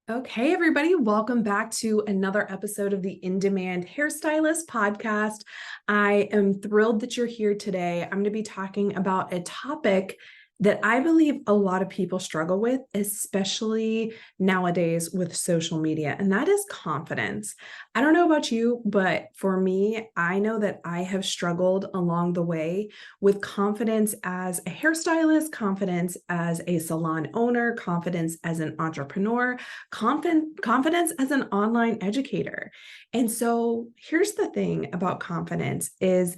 Okay, everybody, welcome back to another episode of the In Demand Hairstylist podcast. I am thrilled that you're here today. I'm going to be talking about a topic that I believe a lot of people struggle with, especially nowadays with social media, and that is confidence. I don't know about you, but for me, I know that I have struggled along the way with confidence as a hairstylist, confidence as a salon owner, confidence as an entrepreneur, confidence as an online educator. And so here's the thing about confidence is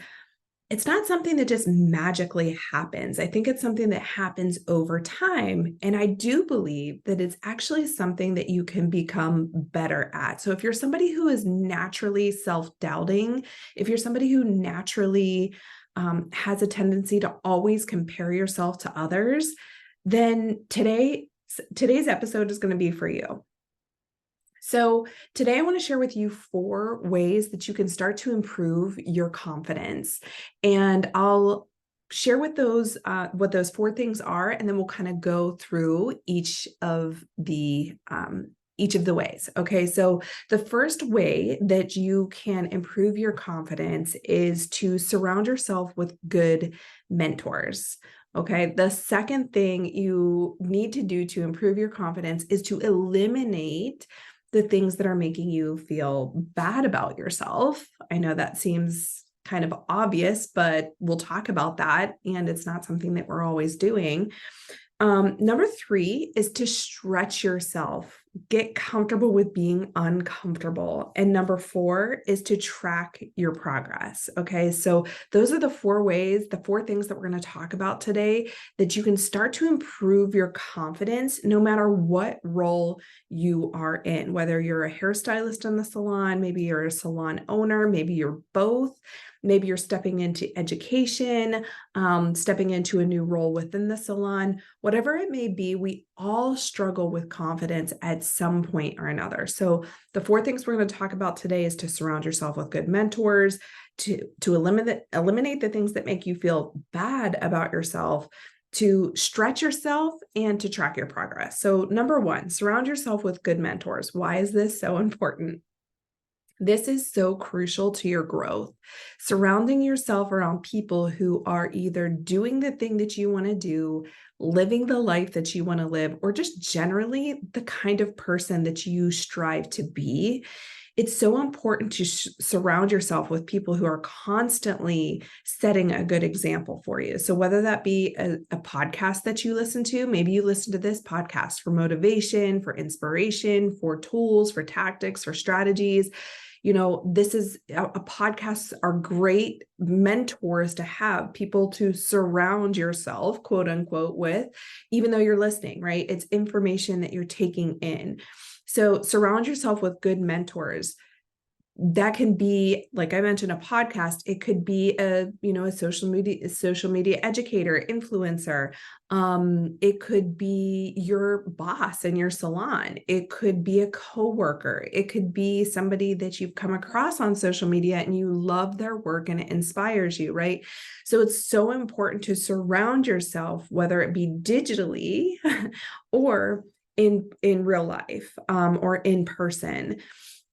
it's not something that just magically happens. I think it's something that happens over time. And I do believe that it's actually something that you can become better at. So if you're somebody who is naturally self-doubting, if you're somebody who naturally has a tendency to always compare yourself to others, then today's episode is going to be for you. So today I want to share with you 4 ways that you can start to improve your confidence. And I'll share what those 4 things are, and then we'll kind of go through each of the ways. Okay, so the first way that you can improve your confidence is to surround yourself with good mentors. Okay, the second thing you need to do to improve your confidence is to eliminate the things that are making you feel bad about yourself. I know that seems kind of obvious, but we'll talk about that. And it's not something that we're always doing. Number 3 is to stretch yourself, get comfortable with being uncomfortable. And number 4 is to track your progress. Okay, so those are the 4 ways, the 4 things that we're going to talk about today that you can start to improve your confidence no matter what role you are in, whether you're a hairstylist in the salon, maybe you're a salon owner, maybe you're both. Maybe you're stepping into education, stepping into a new role within the salon, whatever it may be, we all struggle with confidence at some point or another. So the 4 things we're going to talk about today is to surround yourself with good mentors, to eliminate the things that make you feel bad about yourself, to stretch yourself, and to track your progress. So number 1, surround yourself with good mentors. Why is this so important? This is so crucial to your growth. Surrounding yourself around people who are either doing the thing that you want to do, living the life that you want to live, or just generally the kind of person that you strive to be. It's so important to surround yourself with people who are constantly setting a good example for you. So whether that be a podcast that you listen to, maybe you listen to this podcast for motivation, for inspiration, for tools, for tactics, for strategies. This is a podcasts are great mentors to have, people to surround yourself, quote unquote, with, even though you're listening, right? It's information that you're taking in. So surround yourself with good mentors. That can be, like I mentioned, a podcast. It could be a social media educator, influencer. It could be your boss in your salon. It could be a coworker. It could be somebody that you've come across on social media and you love their work and it inspires you, right? So it's so important to surround yourself, whether it be digitally or in real life, or in person.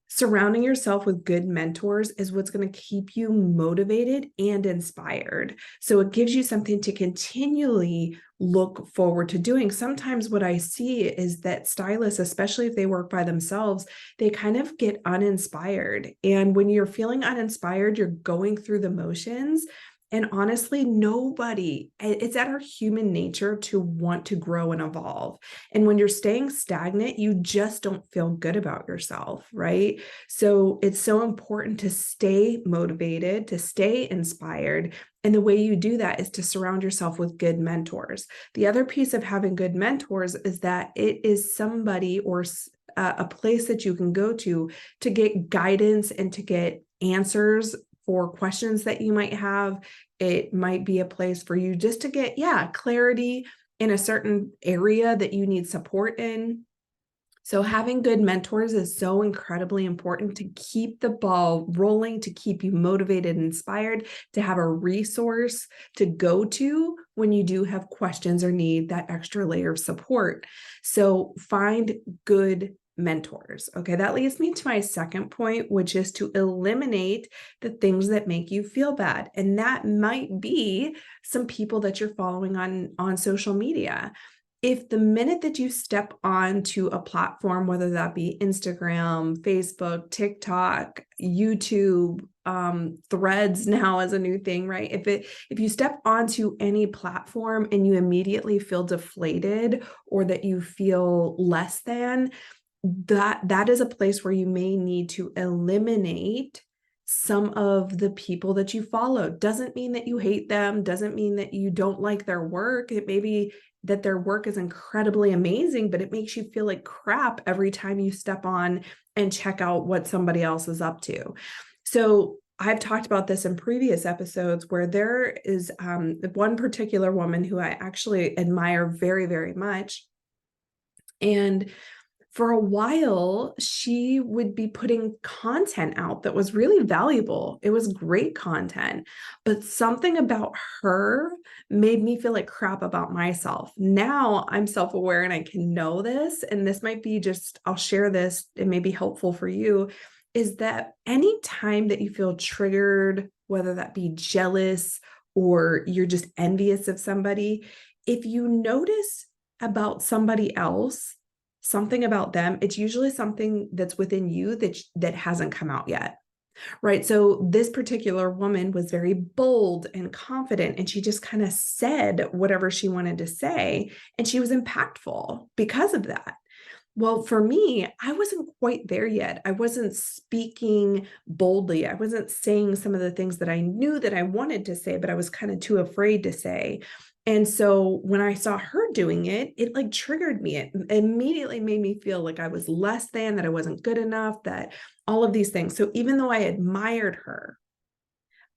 Surrounding yourself with good mentors is what's going to keep you motivated and inspired. So it gives you something to continually look forward to doing. Sometimes what I see is that stylists, especially if they work by themselves, they kind of get uninspired. And when you're feeling uninspired, you're going through the motions. And honestly, it's at our human nature to want to grow and evolve. And when you're staying stagnant, you just don't feel good about yourself, right? So it's so important to stay motivated, to stay inspired. And the way you do that is to surround yourself with good mentors. The other piece of having good mentors is that it is somebody or a place that you can go to get guidance and to get answers for questions that you might have. It might be a place for you just to get, clarity in a certain area that you need support in. So having good mentors is so incredibly important to keep the ball rolling, to keep you motivated and inspired, to have a resource to go to when you do have questions or need that extra layer of support. So find good mentors. Okay, that leads me to my second point, which is to eliminate the things that make you feel bad. And that might be some people that you're following on social media. If the minute that you step onto a platform, whether that be Instagram, Facebook, TikTok, YouTube, Threads now is a new thing, right? If you step onto any platform and you immediately feel deflated or that you feel less than, that is a place where you may need to eliminate some of the people that you follow. Doesn't mean that you hate them, doesn't mean that you don't like their work. It may be that their work is incredibly amazing, but it makes you feel like crap every time you step on and check out what somebody else is up to. So I've talked about this in previous episodes where there is one particular woman who I actually admire very, very much. And for a while, she would be putting content out that was really valuable. It was great content, but something about her made me feel like crap about myself. Now I'm self-aware and I can know this, and this might be just, I'll share this, it may be helpful for you, is that anytime that you feel triggered, whether that be jealous or you're just envious of somebody, if you notice about somebody else, something about them, it's usually something that's within you that hasn't come out yet, right? So this particular woman was very bold and confident, and she just kind of said whatever she wanted to say, and she was impactful because of that. Well, for me, I wasn't quite there yet. I wasn't speaking boldly. I wasn't saying some of the things that I knew that I wanted to say, but I was kind of too afraid to say. And so when I saw her doing it, it like triggered me. It immediately made me feel like I was less than, that I wasn't good enough, that all of these things. So even though I admired her,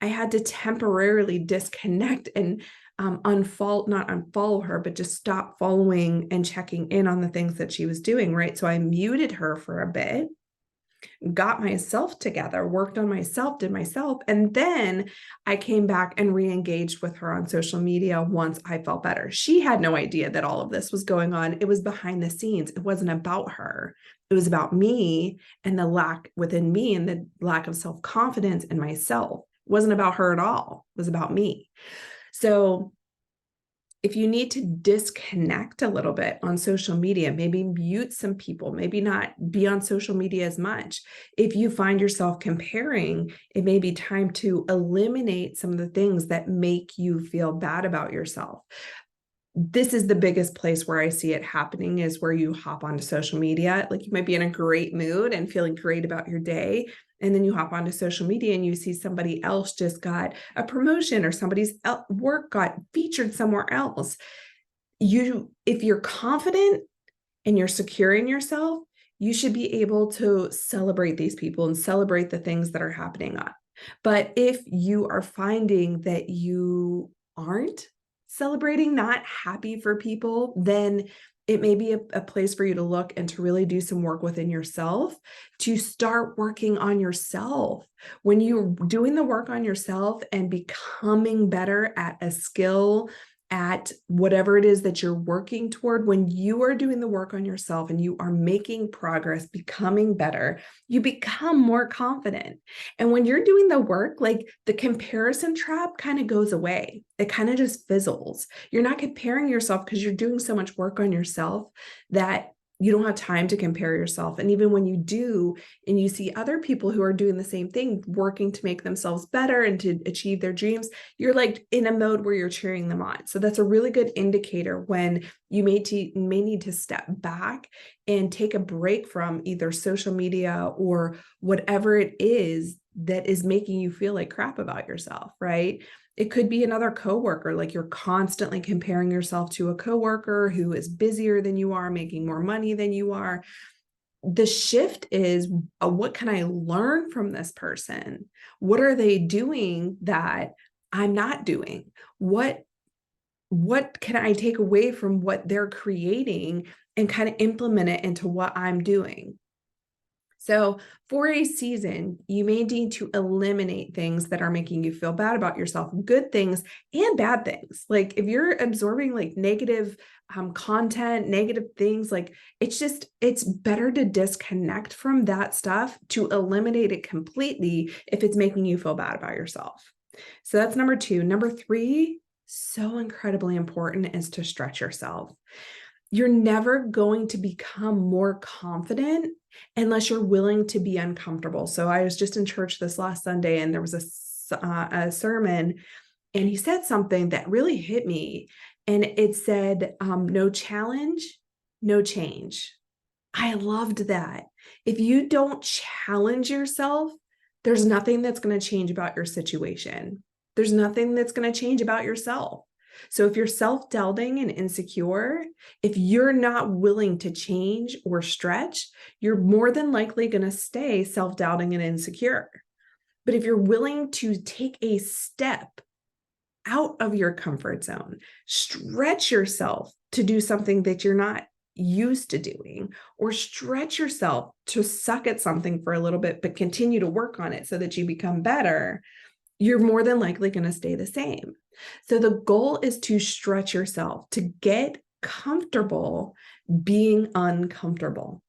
I had to temporarily disconnect and not unfollow her, but just stop following and checking in on the things that she was doing, right? So I muted her for a bit, got myself together, worked on myself, did myself, and then I came back and re-engaged with her on social media once I felt better. She had no idea that all of this was going on. It was behind the scenes. It wasn't about her. It was about me and the lack within me and the lack of self-confidence in myself. It wasn't about her at all. It was about me. So if you need to disconnect a little bit on social media, maybe mute some people, maybe not be on social media as much. If you find yourself comparing, it may be time to eliminate some of the things that make you feel bad about yourself. This is the biggest place where I see it happening, is where you hop onto social media. Like you might be in a great mood and feeling great about your day, and then you hop onto social media and you see somebody else just got a promotion or somebody's work got featured somewhere else. If you're confident and you're secure in yourself, you should be able to celebrate these people and celebrate the things that are happening on. But if you are finding that you aren't celebrating, not happy for people, then it may be a place for you to look and to really do some work within yourself, to start working on yourself. When you're doing the work on yourself and becoming better at a skill, at whatever it is that you're working toward, when you are doing the work on yourself and you are making progress, becoming better, you become more confident. And when you're doing the work, like the comparison trap kind of goes away. It kind of just fizzles. You're not comparing yourself because you're doing so much work on yourself that you don't have time to compare yourself. And even when you do, and you see other people who are doing the same thing, working to make themselves better and to achieve their dreams, you're like in a mode where you're cheering them on. So that's a really good indicator when you may need to step back and take a break from either social media or whatever it is that is making you feel like crap about yourself, right? It could be another coworker, like you're constantly comparing yourself to a coworker who is busier than you are, making more money than you are. The shift is, what can I learn from this person? What are they doing that I'm not doing? What can I take away from what they're creating and kind of implement it into what I'm doing? So for a season, you may need to eliminate things that are making you feel bad about yourself, good things and bad things. Like if you're absorbing like negative content, negative things. Like it's better to disconnect from that stuff, to eliminate it completely if it's making you feel bad about yourself. So that's number 2. Number 3, so incredibly important, is to stretch yourself. You're never going to become more confident unless you're willing to be uncomfortable. So I was just in church this last Sunday, and there was a sermon, and he said something that really hit me. And it said, no challenge, no change. I loved that. If you don't challenge yourself, there's nothing that's going to change about your situation. There's nothing that's going to change about yourself. So if you're self-doubting and insecure, if you're not willing to change or stretch, you're more than likely going to stay self-doubting and insecure. But if you're willing to take a step out of your comfort zone, stretch yourself to do something that you're not used to doing, or stretch yourself to suck at something for a little bit, but continue to work on it so that you become better, you're more than likely going to stay the same. So the goal is to stretch yourself, to get comfortable being uncomfortable,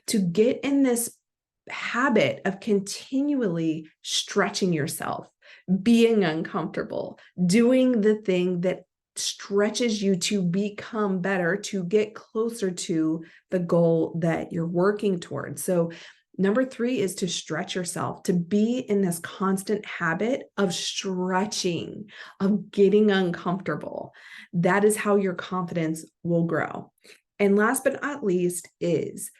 to get in this habit of continually stretching yourself, being uncomfortable, doing the thing that stretches you to become better, to get closer to the goal that you're working towards. So number 3 is to stretch yourself, to be in this constant habit of stretching, of getting uncomfortable. That is how your confidence will grow. And last but not least is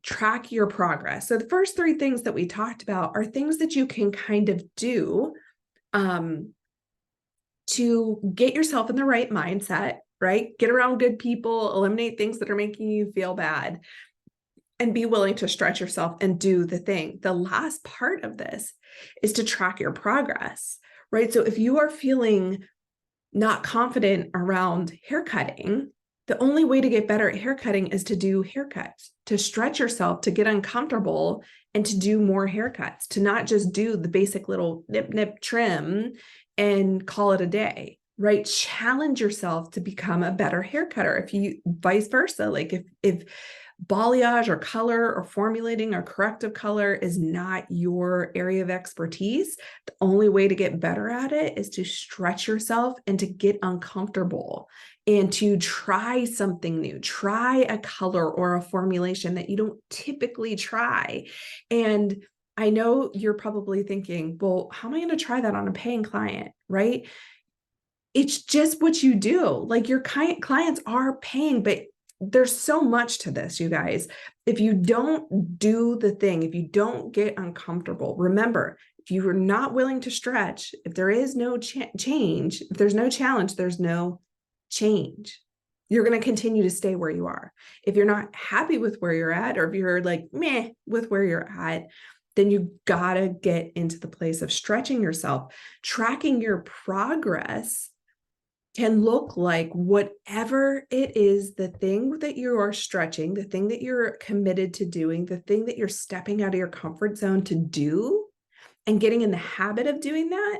track your progress. So the first 3 things that we talked about are things that you can kind of do to get yourself in the right mindset, right? Get around good people, eliminate things that are making you feel bad, and be willing to stretch yourself and do the thing. The last part of this is to track your progress, right? So if you are feeling not confident around haircutting, the only way to get better at haircutting is to do haircuts, to stretch yourself, to get uncomfortable, and to do more haircuts, to not just do the basic little nip, nip, trim and call it a day, right? Challenge yourself to become a better hair cutter. If you, vice versa, like if balayage or color or formulating or corrective color is not your area of expertise, the only way to get better at it is to stretch yourself and to get uncomfortable and to try something new, try a color or a formulation that you don't typically try. And I know you're probably thinking, well, how am I going to try that on a paying client, right? It's just what you do. Like your clients are paying, but there's so much to this, you guys. If you don't do the thing, if you don't get uncomfortable, remember, if you are not willing to stretch, if there is no change, if there's no challenge, there's no change. You're going to continue to stay where you are. If you're not happy with where you're at, or if you're like meh with where you're at, then you gotta get into the place of stretching yourself. Tracking your progress can look like whatever it is, the thing that you are stretching, the thing that you're committed to doing, the thing that you're stepping out of your comfort zone to do and getting in the habit of doing that.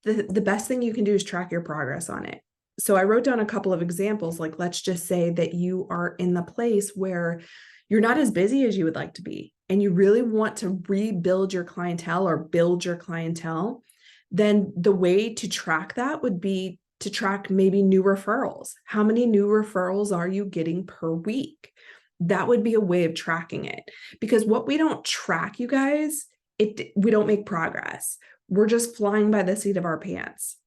The best thing you can do is track your progress on it. So I wrote down a couple of examples. Like, let's just say that you are in the place where you're not as busy as you would like to be, and you really want to rebuild your clientele or build your clientele. Then the way to track that would be to track maybe new referrals. How many new referrals are you getting per week? That would be a way of tracking it. Because what we don't track, you guys, we don't make progress. We're just flying by the seat of our pants.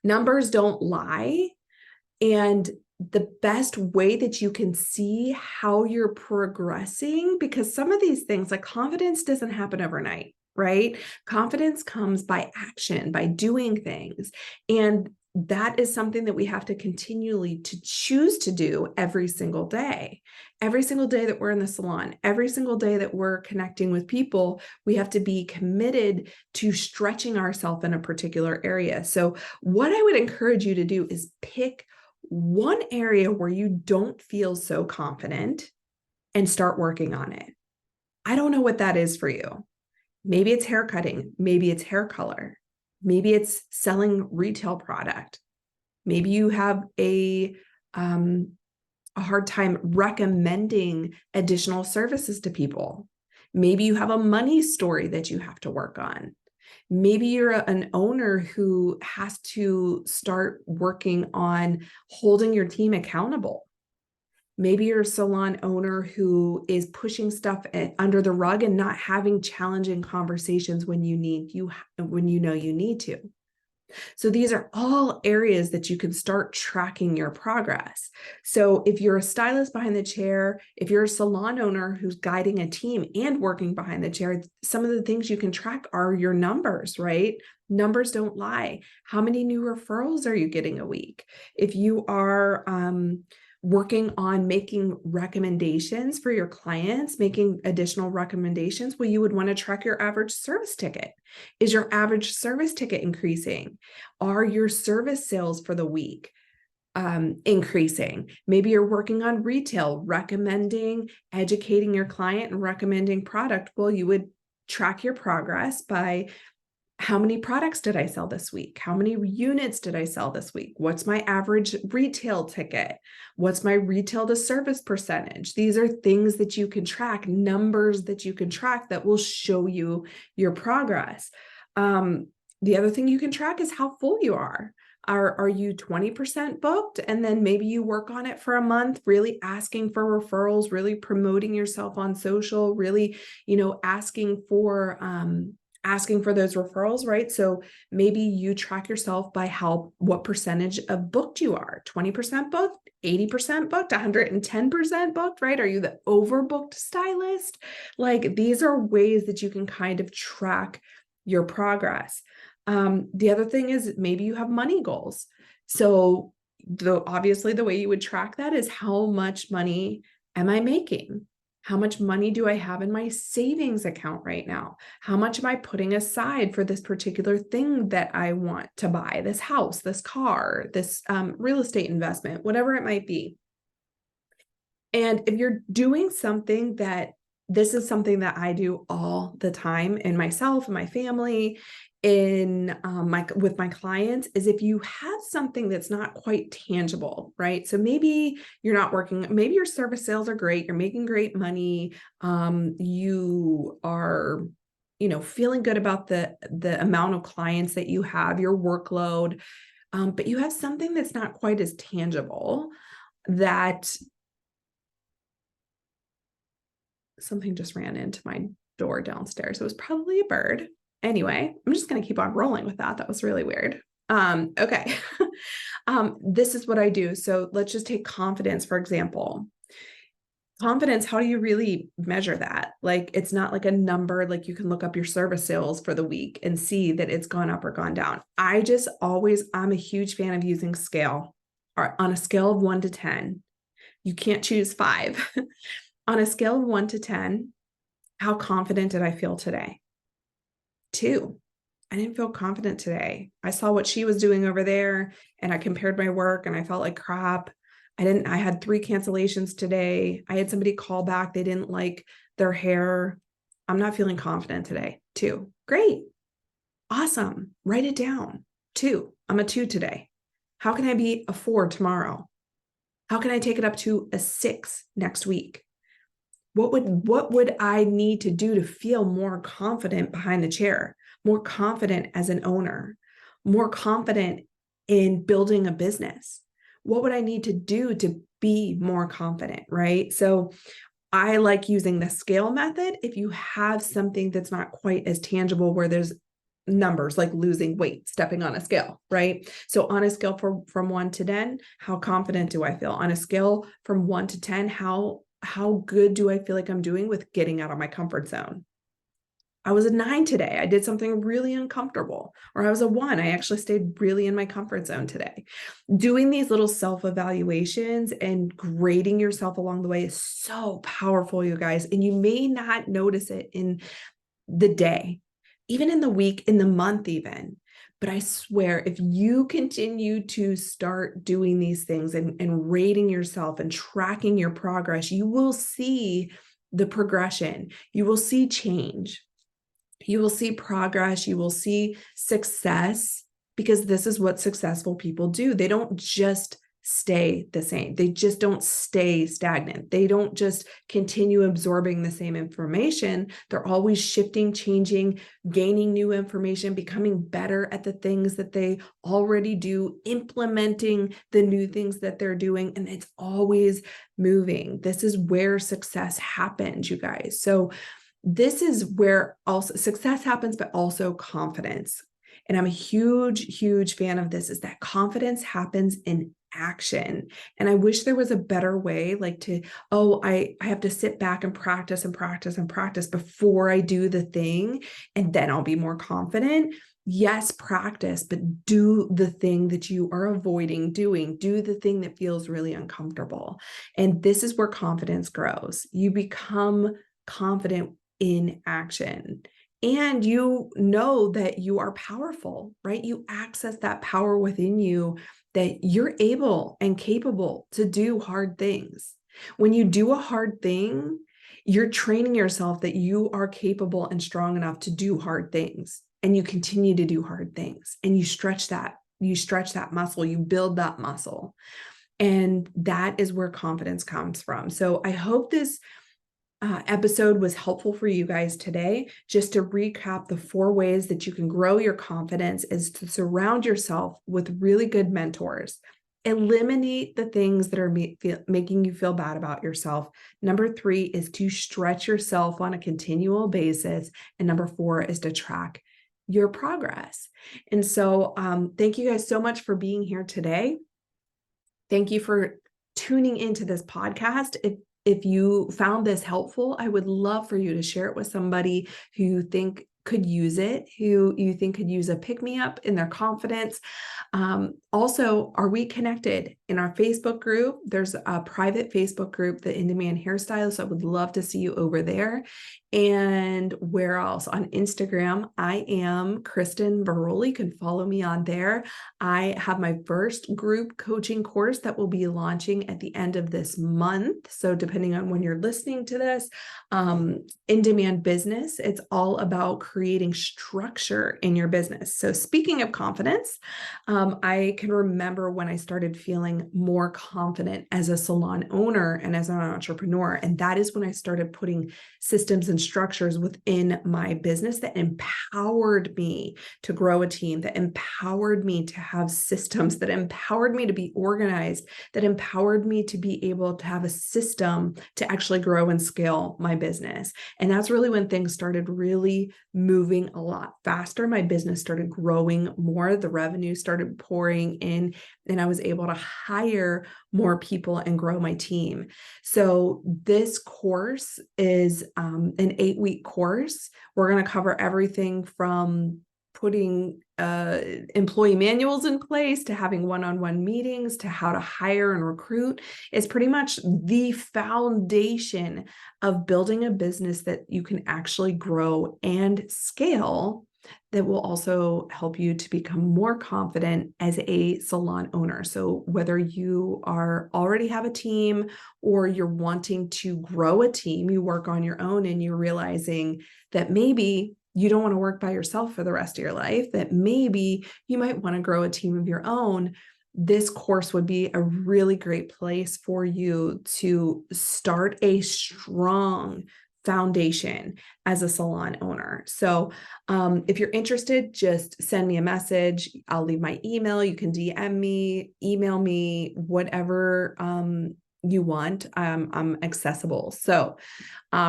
Numbers don't lie. And the best way that you can see how you're progressing, because some of these things, like confidence doesn't happen overnight, right? Confidence comes by action, by doing things. And that is something that we have to continually to choose to do every single day. Every single day that we're in the salon, every single day that we're connecting with people, we have to be committed to stretching ourselves in a particular area. So what I would encourage you to do is pick one area where you don't feel so confident and start working on it. I don't know what that is for you. Maybe it's hair cutting. Maybe it's hair color. Maybe it's selling retail product. Maybe you have a a hard time recommending additional services to people. Maybe you have a money story that you have to work on. Maybe you're an owner who has to start working on holding your team accountable. Maybe you're a salon owner who is pushing stuff under the rug and not having challenging conversations when you know you need to. So these are all areas that you can start tracking your progress. So if you're a stylist behind the chair, if you're a salon owner who's guiding a team and working behind the chair, some of the things you can track are your numbers, right? Numbers don't lie. How many new referrals are you getting a week? If you are working on making recommendations for your clients, making additional recommendations, well, you would want to track your average service ticket. Is your average service ticket increasing? Are your service sales for the week increasing? Maybe you're working on retail, recommending, educating your client and recommending product. Well, you would track your progress by how many products did I sell this week? How many units did I sell this week? What's my average retail ticket? What's my retail to service percentage? These are things that you can track, numbers that you can track that will show you your progress. The other thing you can track is how full you are. Are you 20% booked? And then maybe you work on it for a month, really asking for referrals, really promoting yourself on social, really, asking for those referrals, right? So maybe you track yourself by what percentage of booked you are, 20% booked, 80% booked, 110% booked, right? Are you the overbooked stylist? Like, these are ways that you can kind of track your progress. The other thing is maybe you have money goals. So obviously the way you would track that is how much money am I making? How much money do I have in my savings account right now? How much am I putting aside for this particular thing that I want to buy, this house, this car, this real estate investment, whatever it might be. And if you're doing something this is something that I do all the time in myself and my family, with my clients, is if you have something that's not quite tangible, right? So maybe you're not working, maybe your service sales are great, you're making great money, you are, feeling good about the amount of clients that you have, your workload, but you have something that's not quite as tangible. That something just ran into my door downstairs. It was probably a bird. Anyway, I'm just going to keep on rolling with that. That was really weird. Okay. This is what I do. So let's just take confidence, for example. Confidence, how do you really measure that? Like, it's not like a number, like you can look up your service sales for the week and see that it's gone up or gone down. I'm a huge fan of using scale, or on a scale of 1 to 10. You can't choose 5. On a scale of 1 to 10, how confident did I feel today? 2. I didn't feel confident today. I saw what she was doing over there and I compared my work and I felt like crap. I had 3 cancellations today. I had somebody call back. They didn't like their hair. I'm not feeling confident today. 2. Great. Awesome. Write it down. 2. I'm a 2 today. How can I be a 4 tomorrow? How can I take it up to a 6 next week? What would I need to do to feel more confident behind the chair, more confident as an owner, more confident in building a business? What would I need to do to be more confident, right? So I like using the scale method if you have something that's not quite as tangible, where there's numbers like losing weight, stepping on a scale, right? So on a scale from 1 to 10, how confident do I feel? On a scale from 1 to 10, how good do I feel like I'm doing with getting out of my comfort zone? I was a 9 today. I did something really uncomfortable. Or I was a 1. I actually stayed really in my comfort zone today. Doing these little self-evaluations and grading yourself along the way is so powerful, you guys. And you may not notice it in the day, even in the week, in the month even. But I swear, if you continue to start doing these things and rating yourself and tracking your progress, you will see the progression. You will see change. You will see progress. You will see success, because this is what successful people do. They don't just stay the same. They just don't stay stagnant. They don't just continue absorbing the same information. They're always shifting, changing, gaining new information, becoming better at the things that they already do, implementing the new things that they're doing, and it's always moving. This is where success happens, you guys. So this is where also success happens, but also confidence. And I'm a huge, huge fan of this, is that confidence happens in action. And I wish there was a better way, like I have to sit back and practice and practice and practice before I do the thing, and then I'll be more confident. Yes, practice, but do the thing that you are avoiding doing. Do the thing that feels really uncomfortable. And this is where confidence grows. You become confident in action. And you know that you are powerful, right? You access that power within you, that you're able and capable to do hard things. When you do a hard thing, you're training yourself that you are capable and strong enough to do hard things. And you continue to do hard things, and you stretch that muscle, you build that muscle. And that is where confidence comes from. So I hope this episode was helpful for you guys today. Just to recap, the 4 ways that you can grow your confidence is to surround yourself with really good mentors. Eliminate the things that are making you feel bad about yourself. Number 3 is to stretch yourself on a continual basis. And number 4 is to track your progress. And so thank you guys so much for being here today. Thank you for tuning into this podcast. If you found this helpful, I would love for you to share it with somebody who you think could use it, who you think could use a pick-me-up in their confidence. Also, are we connected in our Facebook group? There's a private Facebook group, the In-Demand Hairstylist. I would love to see you over there. And where else? On Instagram, I am Kristen Baroli. You can follow me on there. I have my first group coaching course that will be launching at the end of this month. So depending on when you're listening to this, In-Demand Business, it's all about creating structure in your business. So speaking of confidence, I can remember when I started feeling more confident as a salon owner and as an entrepreneur. And that is when I started putting systems and structures within my business that empowered me to grow a team, that empowered me to have systems, that empowered me to be organized, that empowered me to be able to have a system to actually grow and scale my business. And that's really when things started really moving a lot faster. My business started growing more, the revenue started pouring in, and I was able to hire more people and grow my team. So this course is an 8-week course. We're going to cover everything from putting employee manuals in place to having one-on-one meetings to how to hire and recruit. It's pretty much the foundation of building a business that you can actually grow and scale, that will also help you to become more confident as a salon owner. So whether you already have a team or you're wanting to grow a team, you work on your own and you're realizing that maybe you don't want to work by yourself for the rest of your life, that maybe you might want to grow a team of your own, this course would be a really great place for you to start a strong foundation as a salon owner. So if you're interested, just send me a message. I'll leave my email. You can DM me, email me, whatever you want. I'm accessible. So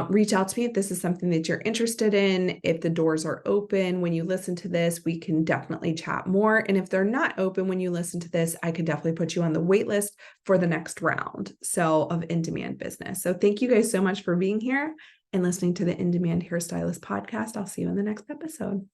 reach out to me if this is something that you're interested in. If the doors are open when you listen to this, we can definitely chat more. And if they're not open when you listen to this, I could definitely put you on the wait list for the next round of In-Demand Business. So thank you guys so much for being here and listening to the In-Demand Hairstylist podcast. I'll see you in the next episode.